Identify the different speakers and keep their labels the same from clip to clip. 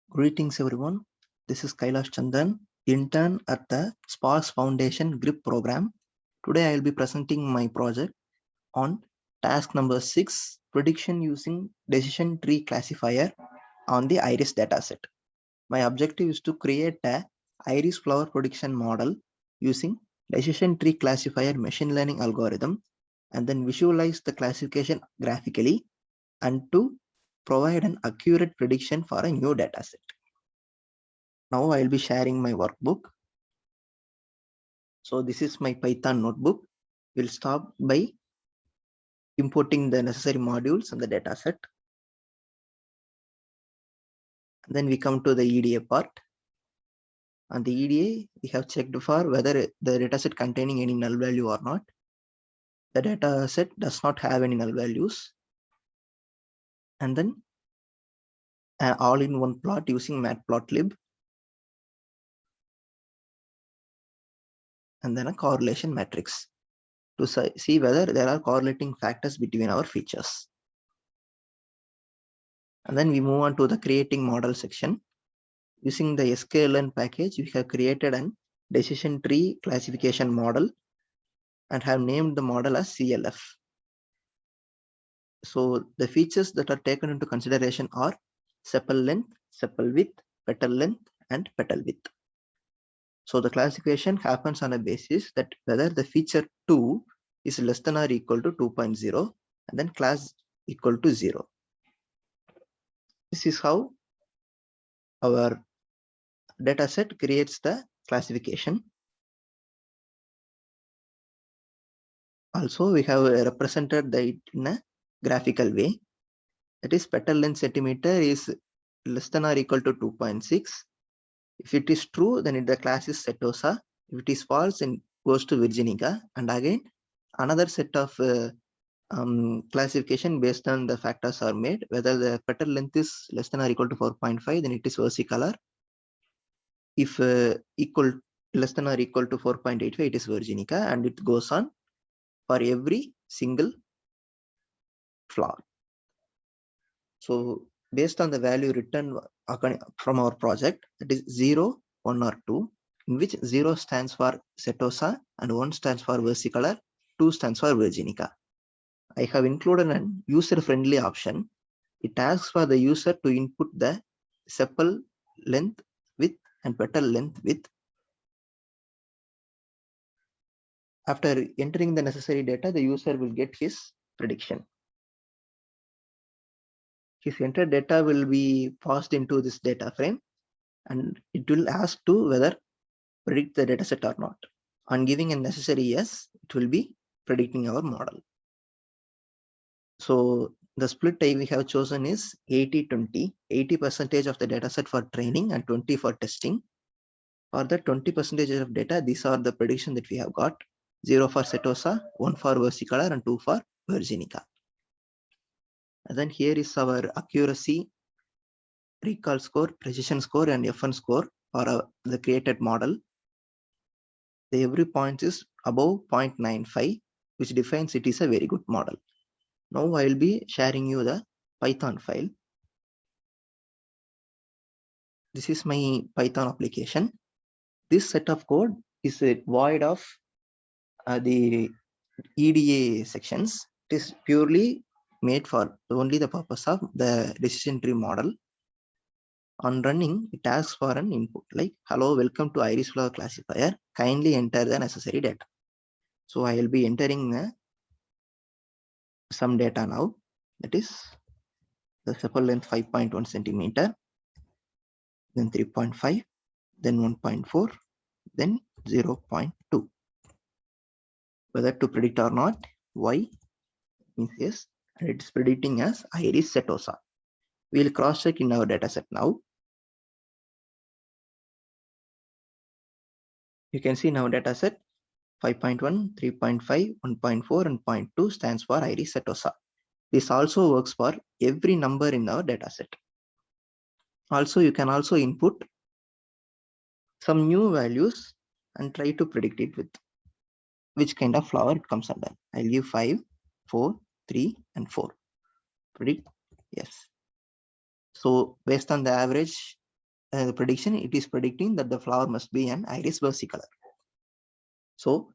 Speaker 1: Greetings everyone. This is Kailash Chandan, intern at the Sparks Foundation GRIP program. Today I will be presenting my project on task number 6, prediction using decision tree classifier on the iris dataset. My objective is to create a iris flower prediction model using decision tree classifier machine learning algorithm and then visualize the classification graphically and to provide an accurate prediction for a new dataset. Now I'll be sharing my workbook. So this is my Python notebook. We'll start by importing the necessary modules and the dataset. Then we come to the EDA part. On the EDA, we have checked for whether the dataset containing any null value or not. The dataset does not have any null values. And then all-in-one plot using matplotlib. And then a correlation matrix to see whether there are correlating factors between our features. And then we move on to the creating model section. Using the sklearn package, we have created a decision tree classification model and have named the model as CLF. So the features that are taken into consideration are sepal length, sepal width, petal length, and petal width. So the classification happens on a basis that whether the feature 2 is less than or equal to 2.0 and then class equal to 0. This is how our dataset creates the classification. Also, we have represented that in a graphical way. That is, petal length centimeter is less than or equal to 2.6. If it is true, then the class is Setosa. If it is false, then goes to Virginica. And again, another set of classification based on the factors are made. Whether the petal length is less than or equal to 4.5, then it is versicolor. If less than or equal to 4.85, it is Virginica, and it goes on for every single flower. So based on the value written from our project, that is 0, 1 or 2, in which 0 stands for Setosa and 1 stands for versicolor, 2 stands for Virginica. I have included an user-friendly option. It asks for the user to input the sepal length, width, and petal length width. After entering the necessary data, the user will get his prediction. His entered data will be passed into this data frame and it will ask to whether predict the dataset or not. On giving a necessary yes, it will be predicting our model. So the split we have chosen is 80-20, 80% of the dataset for training and 20 for testing. For the 20% of data, these are the prediction that we have got: 0 for Setosa, 1 for versicolor, and 2 for Virginica. And then here is our accuracy, recall score, precision score, and FN score for the created model. The every point is above 0.95, which defines it is a very good model. Now I will be sharing you the Python file. This is my Python application. This set of code is void of the EDA sections. It is purely made for only the purpose of the decision tree model. On running, it asks for an input like, hello, welcome to iris flower classifier. Kindly enter the necessary data. So I will be entering some data now. That is the sepal length 5.1 centimeter, then 3.5, then 1.4, then 0.2. Whether to predict or not, Y means yes, and it is predicting as iris setosa. We will cross check in our dataset now. You can see now dataset 5.1, 3.5, 1.4, and 0.2 stands for iris setosa. This also works for every number in our dataset. Also, you can also input some new values and try to predict it with which kind of flower it comes under. I'll give 5, 4, 3, and 4. Predict yes. So based on the average, the prediction, it is predicting that the flower must be an iris versicolor. So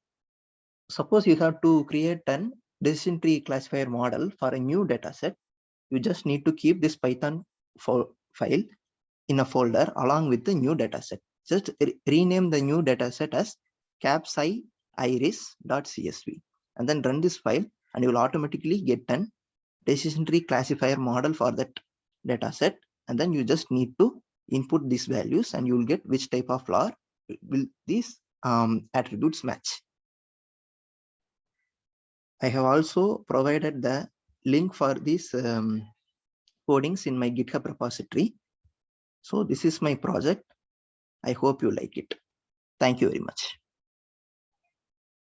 Speaker 1: suppose you have to create an decision tree classifier model for a new data set. You just need to keep this Python file in a folder along with the new data set. Just rename the new data set as capsci-iris.csv and then run this file, and you will automatically get an decision tree classifier model for that data set. And then you just need to input these values and you will get which type of flower will these attributes match. I have also provided the link for these codings in my GitHub repository. So this is my project. I hope you like it. Thank you very much.